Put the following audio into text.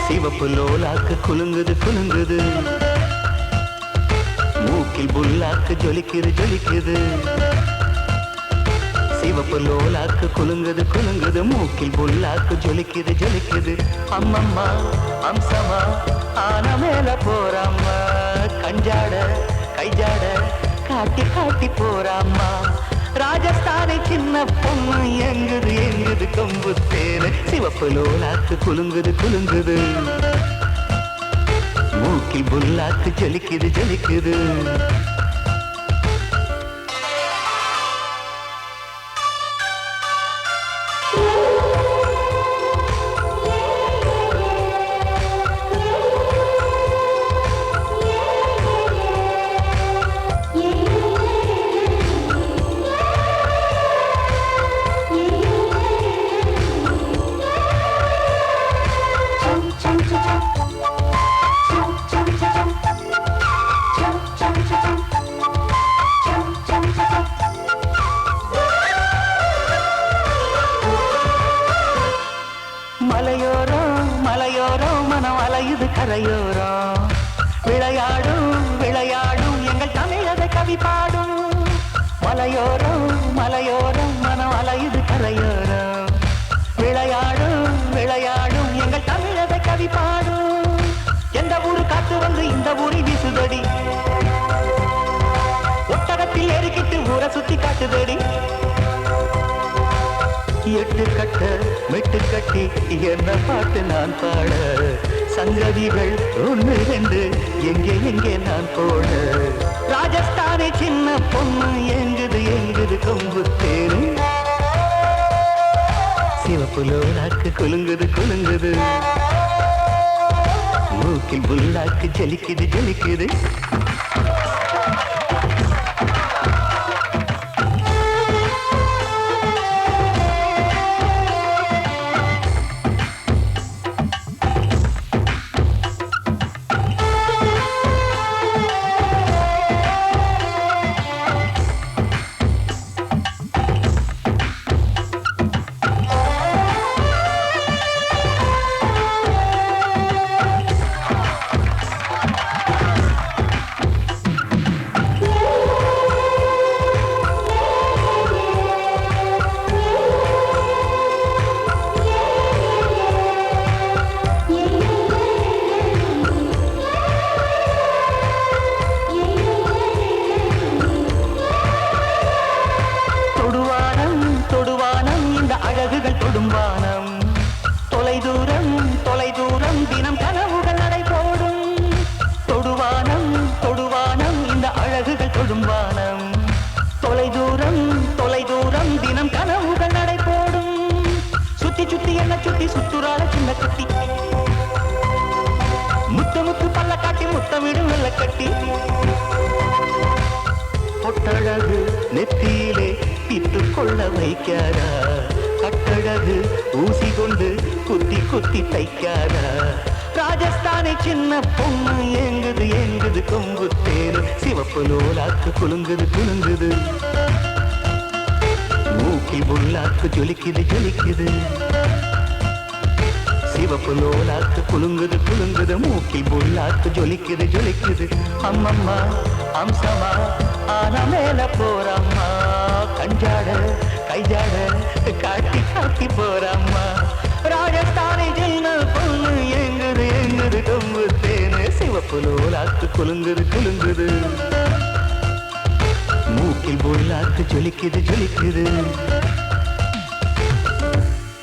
சிவப்பு லோலாக்கு குலுங்குது குலுங்குது, மூக்கில் புல்லாக்கு ஜொலிக்குது ஜொலிக்குது. சிவப்பு லோலாக்கு குலுங்குது குலுங்குது, மூக்கில் புல்லாக்கு ஜொலிக்குது ஜொலிக்குது. அம்மம்மா அம்சமா ஆன மேல போறாம்மா, கஞ்சாட கைஜாட காட்டி காட்டி போறாம்மா. ராஜஸ்தானை சின்ன பொண்ணு எங்குது எங்குது கொம்பு தேரு. சிவப்பு லோலாக்கு குலுங்குது குலுங்குது, மூக்கில் புல்லாக்கு ஜொலிக்குது ஜொலிக்குது. மலையோரம் மலையோரம் மனம் அலையுது கரையோரம், விளையாடும் விளையாடும் எங்கள் தமிழக கவி பாடும். மலையோரம் மலையோரம் மனம் அலையுது கரையோரம், விளையாடும் விளையாடும் எங்கள் தமிழக கவி பாடும். எந்த ஊரு காத்து வந்து இந்த ஊரை வீசுதடி, ஒட்டகத்தில் ஏறிக்கிட்டு ஊரை சுத்தி காட்டுதடி. எட்டு கட்ட மெட்டு கட்டி என்ன பாட்டு நான் பாட, சங்கதிகள் ஒன்று ரெண்டு எங்கே எங்கே நான் போட. ராஜஸ்தானை சின்ன பொண்ணு எங்குது எங்குது கொம்பு தேரு. சிவப்பு லோலாக்கு குலுங்குது குலுங்குது, மூக்கில் புல்லாக்கு ஜலிக்குது ஜலிக்குது. அழகுகள் தொடும்பானம், தொலை தூரம் தொலை தூரம் தினம் கனவுகள் நடை போடும். தொடுவானம் தொடுவானம் இந்த அழகுகள் தொடும்பானம், தொலை தூரம் தினம் கனவுகள் நடை போடும். சுத்தி சுத்தி என்ன சுத்தி சுத்துறாள சின்ன கட்டி, முத்து முத்து பல்ல காட்டி முத்தமிடும் வெள்ள கட்டி. பொட்டழகு நெத்தியிலே பித்து கொள்ள வைக்காரா, கட்டழகு ஊசி கொண்டு குத்தி குத்தி தைக்காரா. ராஜஸ்தானை சின்ன பொண்ணு எங்குது எங்குது கொம்பு தேரு. சிவப்பு லோலாக்கு குலுங்குது குலுங்குது, மூக்கில் புல்லாக்கு ஜொலிக்குது ஜொலிக்குது. சிவப்பு லோலாக்கு குலுங்குது குலுங்குது, மூக்கில் புல்லாக்கு ஜொலிக்குது ஜொலிக்குது. அம்மம்மா அம்சமா ஆன மேல போறம்மா, கஞ்சாட கைஜாட காட்டி காட்டி போறம்மா. ராஜஸ்தானை சின்ன பொண்ணு எங்குது எங்குது கொம்பு தேனு. சிவப்பு லோலாக்கு குலுங்குது குலுங்குது, மூக்கில் புல்லாக்கு ஜொலிக்குது ஜொலிக்குது.